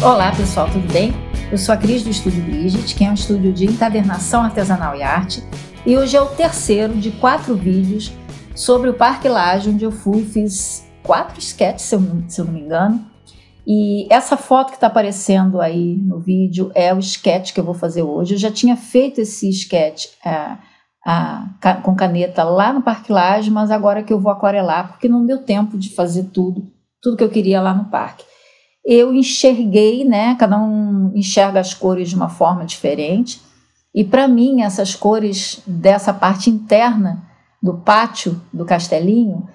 Olá pessoal, tudo bem? Eu sou a Cris do Estúdio Brigitte, que é um estúdio de encadernação artesanal e arte, e hoje é o terceiro de 4 vídeos sobre o Parque Lage, onde eu fui e fiz 4 sketches, se eu não me engano. E essa foto que está aparecendo aí no vídeo é o sketch que eu vou fazer hoje. Eu já tinha feito esse sketch com caneta lá no Parque Lage, mas agora que eu vou aquarelar, porque não deu tempo de fazer tudo que eu queria lá no parque. Eu enxerguei, né? Cada um enxerga as cores de uma forma diferente, e para mim essas cores dessa parte interna do pátio do castelinho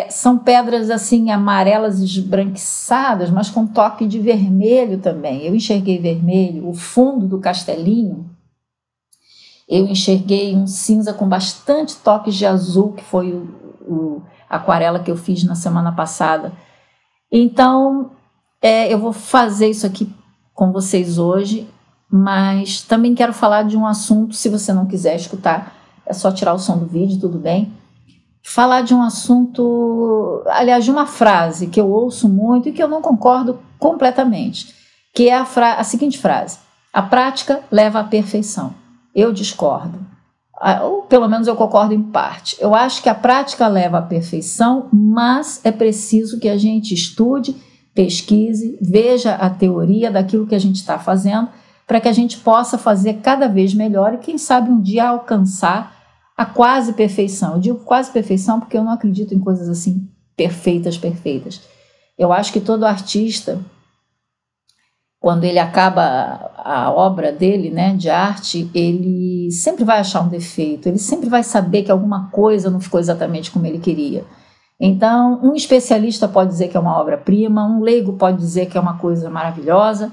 são pedras assim amarelas esbranquiçadas, mas com toque de vermelho também. Eu enxerguei vermelho, o fundo do castelinho, eu enxerguei um cinza com bastante toques de azul, que foi a aquarela que eu fiz na semana passada. Então, eu vou fazer isso aqui com vocês hoje, mas também quero falar de um assunto. Se você não quiser escutar, é só tirar o som do vídeo, tudo bem? Falar de um assunto, aliás, de uma frase que eu ouço muito e que eu não concordo completamente, que é a seguinte frase: a prática leva à perfeição. Eu discordo, ou pelo menos eu concordo em parte. Eu acho que a prática leva à perfeição, mas é preciso que a gente estude, pesquise, veja a teoria daquilo que a gente está fazendo, para que a gente possa fazer cada vez melhor e quem sabe um dia alcançar a quase perfeição. Eu digo quase perfeição porque eu não acredito em coisas assim perfeitas. Eu acho que todo artista, quando ele acaba a obra dele, né, de arte, ele sempre vai achar um defeito, ele sempre vai saber que alguma coisa não ficou exatamente como ele queria. Então, um especialista pode dizer que é uma obra-prima, um leigo pode dizer que é uma coisa maravilhosa,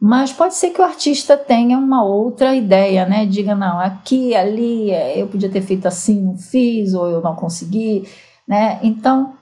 mas pode ser que o artista tenha uma outra ideia, né? Diga, não, aqui, ali, eu podia ter feito assim, não fiz, ou eu não consegui, né? Então,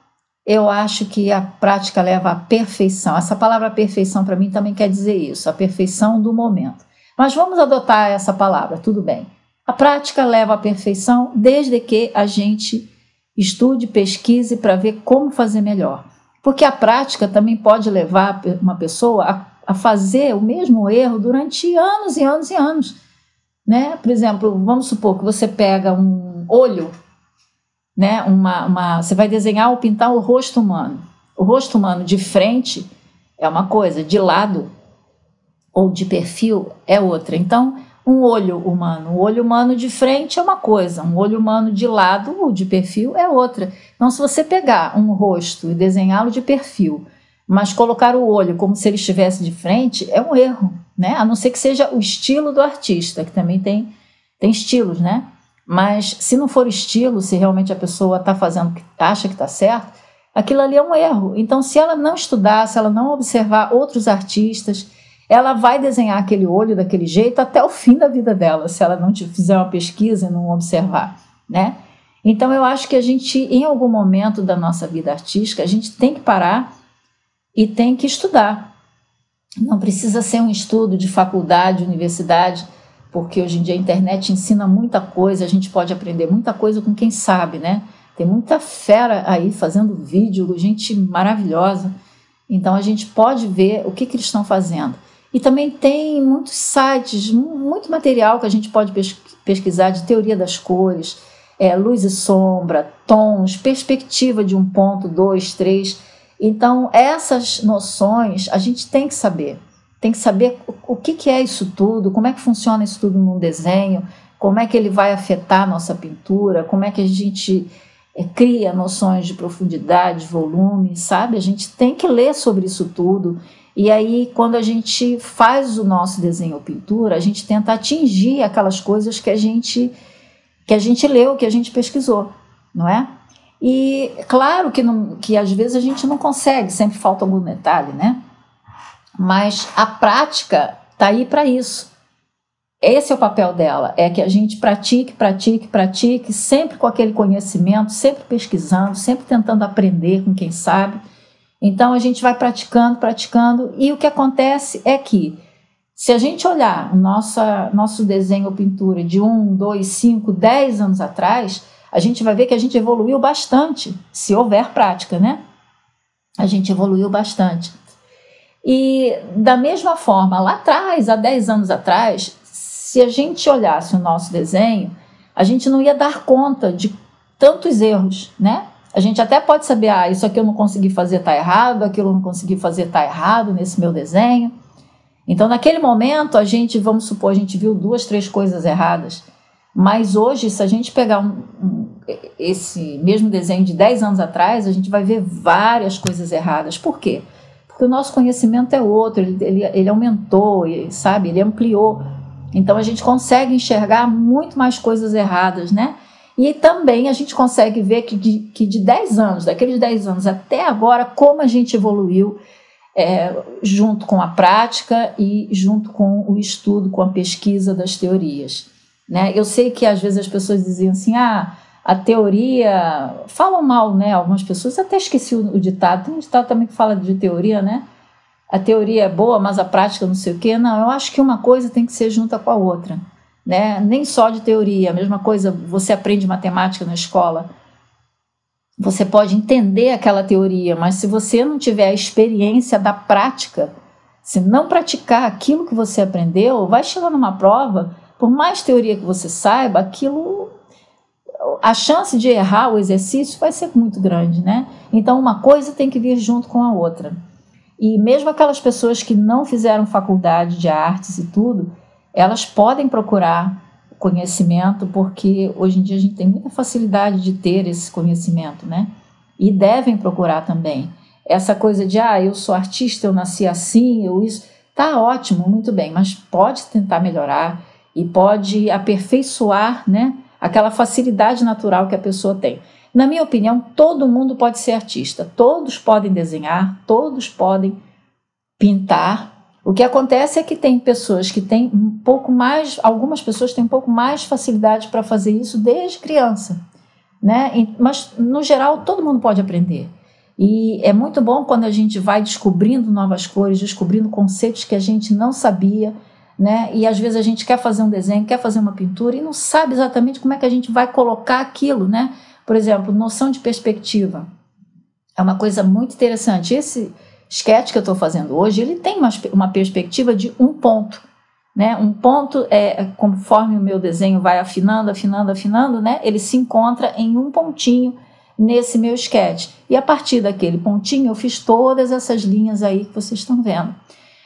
eu acho que a prática leva à perfeição. Essa palavra perfeição, para mim, também quer dizer isso, a perfeição do momento. Mas vamos adotar essa palavra, tudo bem. A prática leva à perfeição desde que a gente estude, pesquise para ver como fazer melhor. Porque a prática também pode levar uma pessoa a fazer o mesmo erro durante anos e anos e anos, né? Por exemplo, vamos supor que você pega um olho, né? Você vai desenhar ou pintar o rosto humano. O rosto humano de frente é uma coisa, de lado ou de perfil é outra. Então, um olho humano de frente é uma coisa, um olho humano de lado ou de perfil é outra. Então, se você pegar um rosto e desenhá-lo de perfil, mas colocar o olho como se ele estivesse de frente, é um erro, né? A não ser que seja o estilo do artista, que também tem estilos, né? Mas se não for estilo, se realmente a pessoa está fazendo o que acha que está certo, aquilo ali é um erro. Então, se ela não estudar, se ela não observar outros artistas, ela vai desenhar aquele olho daquele jeito até o fim da vida dela, se ela não fizer uma pesquisa e não observar, né? Então, eu acho que a gente, em algum momento da nossa vida artística, a gente tem que parar e tem que estudar. Não precisa ser um estudo de faculdade, universidade, porque hoje em dia a internet ensina muita coisa, a gente pode aprender muita coisa com quem sabe, né? Tem muita fera aí fazendo vídeo, gente maravilhosa. Então, a gente pode ver o que eles estão fazendo. E também tem muitos sites, muito material que a gente pode pesquisar de teoria das cores, luz e sombra, tons, perspectiva de 1 ponto, 2, 3. Então, essas noções a gente tem que saber. Tem que saber o que é isso tudo, como é que funciona isso tudo num desenho, como é que ele vai afetar a nossa pintura, como é que a gente cria noções de profundidade, volume, sabe? A gente tem que ler sobre isso tudo. E aí, quando a gente faz o nosso desenho ou pintura, a gente tenta atingir aquelas coisas que a gente leu, que a gente pesquisou, não é? E claro que às vezes a gente não consegue, sempre falta algum detalhe, né? Mas a prática está aí para isso. Esse é o papel dela, é que a gente pratique, sempre com aquele conhecimento, sempre pesquisando, sempre tentando aprender com quem sabe. Então, a gente vai praticando, e o que acontece é que, se a gente olhar nosso desenho ou pintura de 1, 2, 5, 10 anos atrás, a gente vai ver que a gente evoluiu bastante, se houver prática, né? A gente evoluiu bastante. E da mesma forma, lá atrás, há 10 anos atrás, se a gente olhasse o nosso desenho, a gente não ia dar conta de tantos erros, né? A gente até pode saber, isso aqui eu não consegui fazer, está errado, aquilo eu não consegui fazer, está errado nesse meu desenho. Então, naquele momento, vamos supor, a gente viu 2, 3 coisas erradas. Mas hoje, se a gente pegar esse mesmo desenho de 10 anos atrás, a gente vai ver várias coisas erradas. Por quê? Porque o nosso conhecimento é outro, ele aumentou, sabe? Ele ampliou. Então, a gente consegue enxergar muito mais coisas erradas, né? E também a gente consegue ver que de 10 anos, daqueles 10 anos até agora, como a gente evoluiu junto com a prática e junto com o estudo, com a pesquisa das teorias. Né? Eu sei que às vezes as pessoas diziam assim, a teoria, falam mal, né? Algumas pessoas, até esqueci o ditado, tem um ditado também que fala de teoria, né? A teoria é boa, mas a prática não sei o quê. Não, eu acho que uma coisa tem que ser junta com a outra, né? Nem só de teoria, a mesma coisa, você aprende matemática na escola, você pode entender aquela teoria, mas se você não tiver a experiência da prática, se não praticar aquilo que você aprendeu, vai chegar numa prova, por mais teoria que você saiba, aquilo, a chance de errar o exercício vai ser muito grande, né? Então, uma coisa tem que vir junto com a outra. E mesmo aquelas pessoas que não fizeram faculdade de artes e tudo, elas podem procurar conhecimento, porque hoje em dia a gente tem muita facilidade de ter esse conhecimento, né? E devem procurar também. Essa coisa de, eu sou artista, eu nasci assim, isso, tá ótimo, muito bem, mas pode tentar melhorar e pode aperfeiçoar, né, aquela facilidade natural que a pessoa tem. Na minha opinião, todo mundo pode ser artista, todos podem desenhar, todos podem pintar. O que acontece é que tem pessoas que têm um pouco mais, algumas pessoas têm um pouco mais facilidade para fazer isso desde criança, né? Mas, no geral, todo mundo pode aprender. E é muito bom quando a gente vai descobrindo novas cores, descobrindo conceitos que a gente não sabia, né? E às vezes a gente quer fazer um desenho, quer fazer uma pintura e não sabe exatamente como é que a gente vai colocar aquilo, né? Por exemplo, noção de perspectiva. É uma coisa muito interessante. Esse sketch que eu estou fazendo hoje, ele tem uma perspectiva de um ponto, né? Um ponto, conforme o meu desenho vai afinando, né? Ele se encontra em um pontinho nesse meu sketch. E a partir daquele pontinho eu fiz todas essas linhas aí que vocês estão vendo.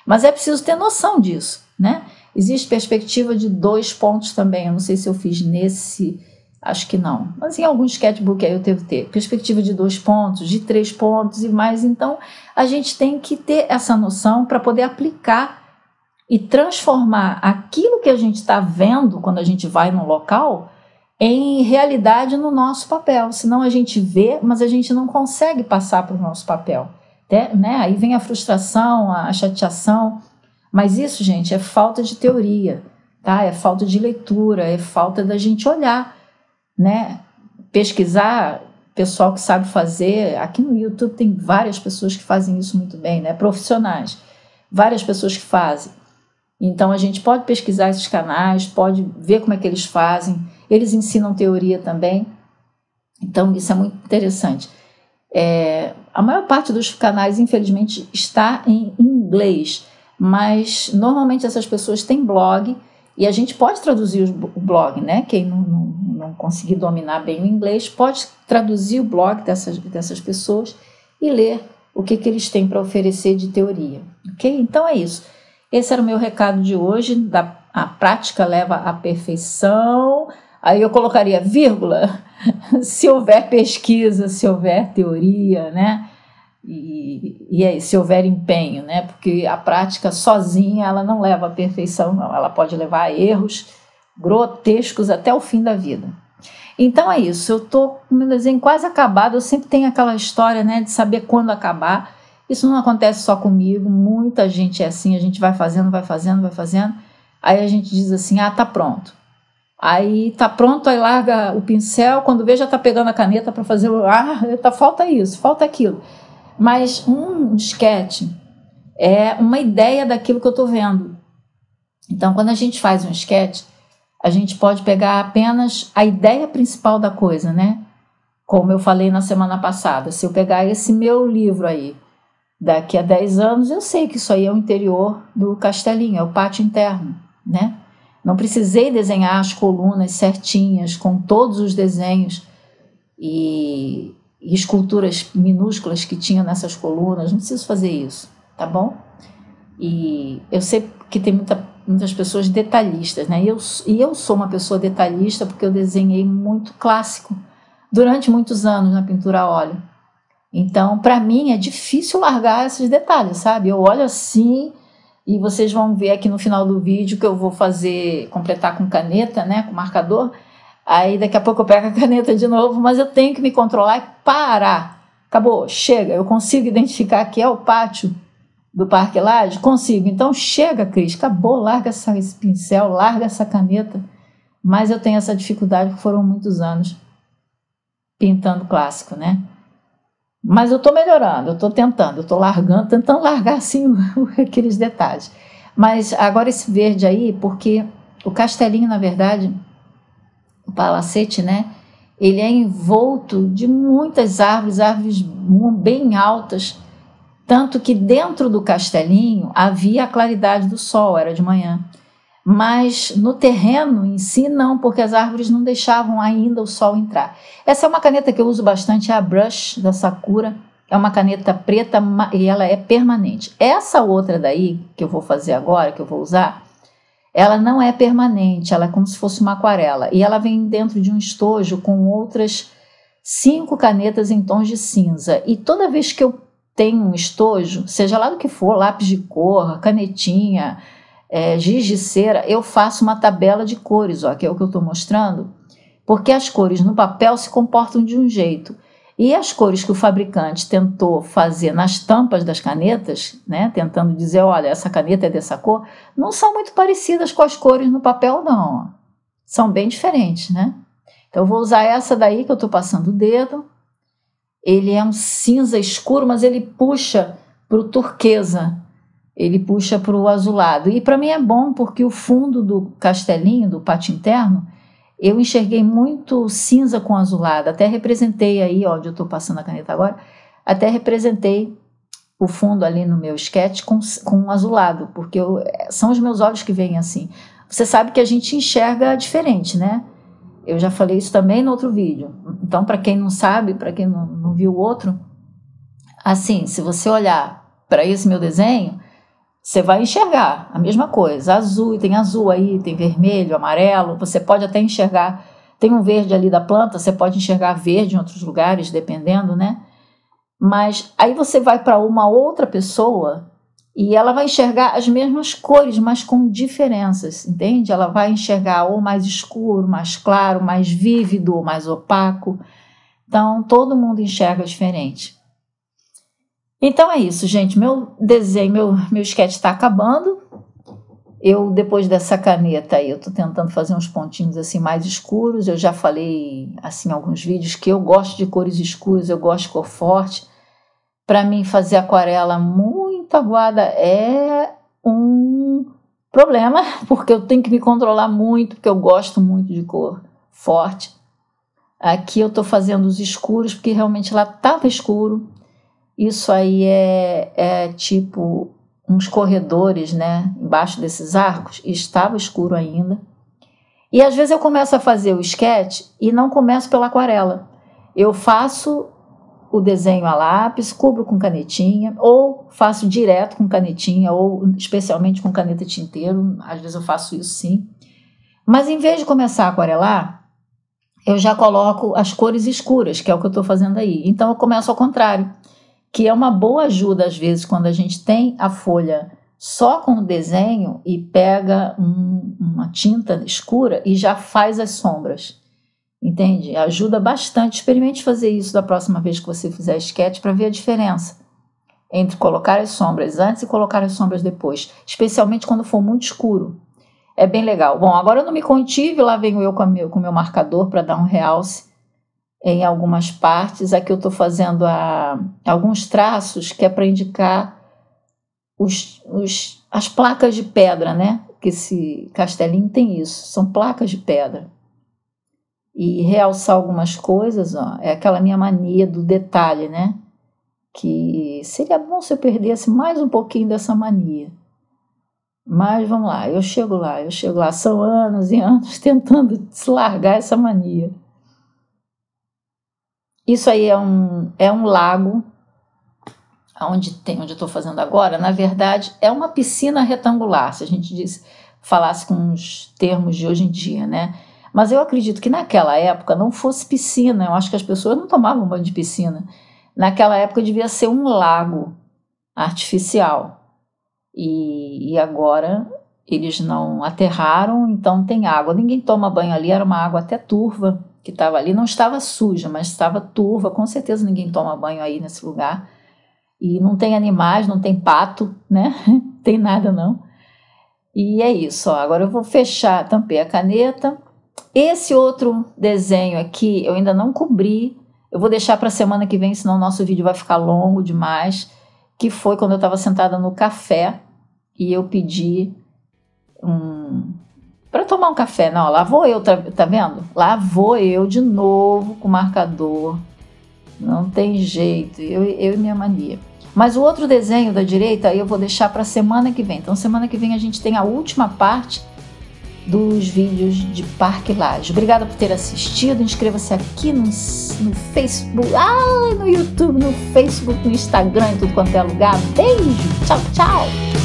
Mas é preciso ter noção disso, né? Existe perspectiva de 2 pontos também. Eu não sei se eu fiz nesse, acho que não. Mas em algum sketchbook aí eu devo ter. Perspectiva de 2 pontos, de 3 pontos e mais. Então, a gente tem que ter essa noção para poder aplicar e transformar aquilo que a gente está vendo quando a gente vai no local em realidade no nosso papel. Senão a gente vê, mas a gente não consegue passar para o nosso papel. Né? Aí vem a frustração, a chateação. Mas isso, gente, é falta de teoria, tá? É falta de leitura, é falta da gente olhar, né? Pesquisar, pessoal que sabe fazer. Aqui no YouTube tem várias pessoas que fazem isso muito bem, né? Profissionais, várias pessoas que fazem. Então a gente pode pesquisar esses canais, pode ver como é que eles fazem. Eles ensinam teoria também. Então isso é muito interessante. A maior parte dos canais, infelizmente, está em inglês, mas normalmente essas pessoas têm blog e a gente pode traduzir o blog, né? Quem não conseguir dominar bem o inglês pode traduzir o blog dessas pessoas e ler o que eles têm para oferecer de teoria, ok? Então é isso. Esse era o meu recado de hoje. A prática leva à perfeição. Aí eu colocaria vírgula, se houver pesquisa, se houver teoria, né? E aí, se houver empenho, né? Porque a prática sozinha, ela não leva à perfeição, não. Ela pode levar a erros grotescos até o fim da vida. Então é isso, eu estou com o meu desenho quase acabado. Eu sempre tenho aquela história, né, de saber quando acabar. Isso não acontece só comigo, muita gente é assim, a gente vai fazendo, aí a gente diz assim, tá pronto. Aí tá pronto, aí larga o pincel, quando vê já tá pegando a caneta para fazer, falta isso, falta aquilo. Mas um sketch é uma ideia daquilo que eu estou vendo. Então, quando a gente faz um sketch, a gente pode pegar apenas a ideia principal da coisa, né? Como eu falei na semana passada, se eu pegar esse meu livro aí, daqui a 10 anos eu sei que isso aí é o interior do castelinho, é o pátio interno, né? Não precisei desenhar as colunas certinhas, com todos os desenhos e esculturas minúsculas que tinha nessas colunas, não preciso fazer isso, tá bom? E eu sei que tem muitas pessoas detalhistas, né? E eu sou uma pessoa detalhista porque eu desenhei muito clássico durante muitos anos na pintura a óleo. Então, para mim, é difícil largar esses detalhes, sabe? Eu olho assim e vocês vão ver aqui no final do vídeo que eu vou completar com caneta, né? Com marcador. Aí daqui a pouco eu pego a caneta de novo, mas eu tenho que me controlar e parar. Acabou, chega. Eu consigo identificar que é o pátio do Parque Lage? Consigo. Então chega, Cris, acabou, larga esse pincel, larga essa caneta. Mas eu tenho essa dificuldade porque foram muitos anos pintando clássico, né? Mas eu estou melhorando, eu estou tentando, eu estou tentando largar assim aqueles detalhes. Mas agora esse verde aí, porque o castelinho, na verdade, o palacete, né? Ele é envolto de muitas árvores bem altas, tanto que dentro do castelinho havia a claridade do sol, era de manhã. Mas no terreno em si não, porque as árvores não deixavam ainda o sol entrar. Essa é uma caneta que eu uso bastante, é a Brush da Sakura. É uma caneta preta e ela é permanente. Essa outra daí, que eu vou fazer agora, que eu vou usar, ela não é permanente, ela é como se fosse uma aquarela. E ela vem dentro de um estojo com outras 5 canetas em tons de cinza. E toda vez que eu tenho um estojo, seja lá do que for, lápis de cor, canetinha, giz de cera, eu faço uma tabela de cores, ó, que é o que eu estou mostrando, porque as cores no papel se comportam de um jeito. E as cores que o fabricante tentou fazer nas tampas das canetas, né, tentando dizer, olha, essa caneta é dessa cor, não são muito parecidas com as cores no papel, não. Ó. São bem diferentes, né? Então eu vou usar essa daí que eu estou passando o dedo. Ele é um cinza escuro, mas ele puxa para o turquesa. Ele puxa para o azulado. E para mim é bom porque o fundo do castelinho, do pátio interno, eu enxerguei muito cinza com azulado. Até representei aí, onde eu estou passando a caneta agora, até representei o fundo ali no meu sketch com azulado, porque são os meus olhos que veem assim. Você sabe que a gente enxerga diferente, né? Eu já falei isso também no outro vídeo. Então, para quem não sabe, para quem não viu o outro, assim, se você olhar para esse meu desenho, você vai enxergar a mesma coisa, azul, tem azul aí, tem vermelho, amarelo, você pode até enxergar, tem um verde ali da planta, você pode enxergar verde em outros lugares, dependendo, né? Mas aí você vai para uma outra pessoa e ela vai enxergar as mesmas cores, mas com diferenças, entende? Ela vai enxergar ou mais escuro, mais claro, mais vívido, ou mais opaco. Então, todo mundo enxerga diferente. Então é isso, gente. Meu desenho, meu sketch está acabando. Eu, depois dessa caneta aí, eu estou tentando fazer uns pontinhos assim mais escuros. Eu já falei assim em alguns vídeos que eu gosto de cores escuras, eu gosto de cor forte. Para mim, fazer aquarela muito aguada é um problema, porque eu tenho que me controlar muito, porque eu gosto muito de cor forte. Aqui eu estou fazendo os escuros, porque realmente lá estava escuro. Isso aí é tipo uns corredores, né, embaixo desses arcos, e estava escuro ainda. E às vezes eu começo a fazer o sketch e não começo pela aquarela. Eu faço o desenho a lápis, cubro com canetinha, ou faço direto com canetinha, ou especialmente com caneta tinteiro, às vezes eu faço isso sim. Mas em vez de começar a aquarelar, eu já coloco as cores escuras, que é o que eu estou fazendo aí. Então eu começo ao contrário, que é uma boa ajuda às vezes quando a gente tem a folha só com o desenho e pega uma tinta escura e já faz as sombras, entende? Ajuda bastante. Experimente fazer isso da próxima vez que você fizer sketch para ver a diferença entre colocar as sombras antes e colocar as sombras depois, especialmente quando for muito escuro. É bem legal. Bom, agora eu não me contive, lá venho eu com o meu marcador para dar um realce em algumas partes. Aqui eu estou fazendo alguns traços que é para indicar as placas de pedra, né? Que esse castelinho tem isso, são placas de pedra. E realçar algumas coisas, ó, é aquela minha mania do detalhe, né? que seria bom se eu perdesse mais um pouquinho dessa mania. Mas vamos lá, eu chego lá. São anos e anos tentando largar essa mania. Isso aí é um lago, onde eu estou fazendo agora, na verdade, é uma piscina retangular, se a gente falasse com os termos de hoje em dia, né? Mas eu acredito que naquela época não fosse piscina, eu acho que as pessoas não tomavam banho de piscina. Naquela época devia ser um lago artificial. E agora eles não aterraram, então tem água. Ninguém toma banho ali, era uma água até turva que estava ali. Não estava suja, mas estava turva. Com certeza ninguém toma banho aí nesse lugar. E não tem animais, não tem pato, né? Não tem nada não. E é isso, ó. Agora eu vou fechar, tampei a caneta. Esse outro desenho aqui eu ainda não cobri. Eu vou deixar para a semana que vem, senão o nosso vídeo vai ficar longo demais. Que foi quando eu estava sentada no café e eu pedi para tomar um café. Não, lá vou eu, tá vendo? Lá vou eu de novo com o marcador. Não tem jeito, eu e minha mania. Mas o outro desenho da direita eu vou deixar para semana que vem. Então semana que vem a gente tem a última parte dos vídeos de Parque Lage. Obrigada por ter assistido. Inscreva-se aqui no Facebook, no YouTube, no Facebook, no Instagram, em tudo quanto é lugar. Beijo, tchau, tchau.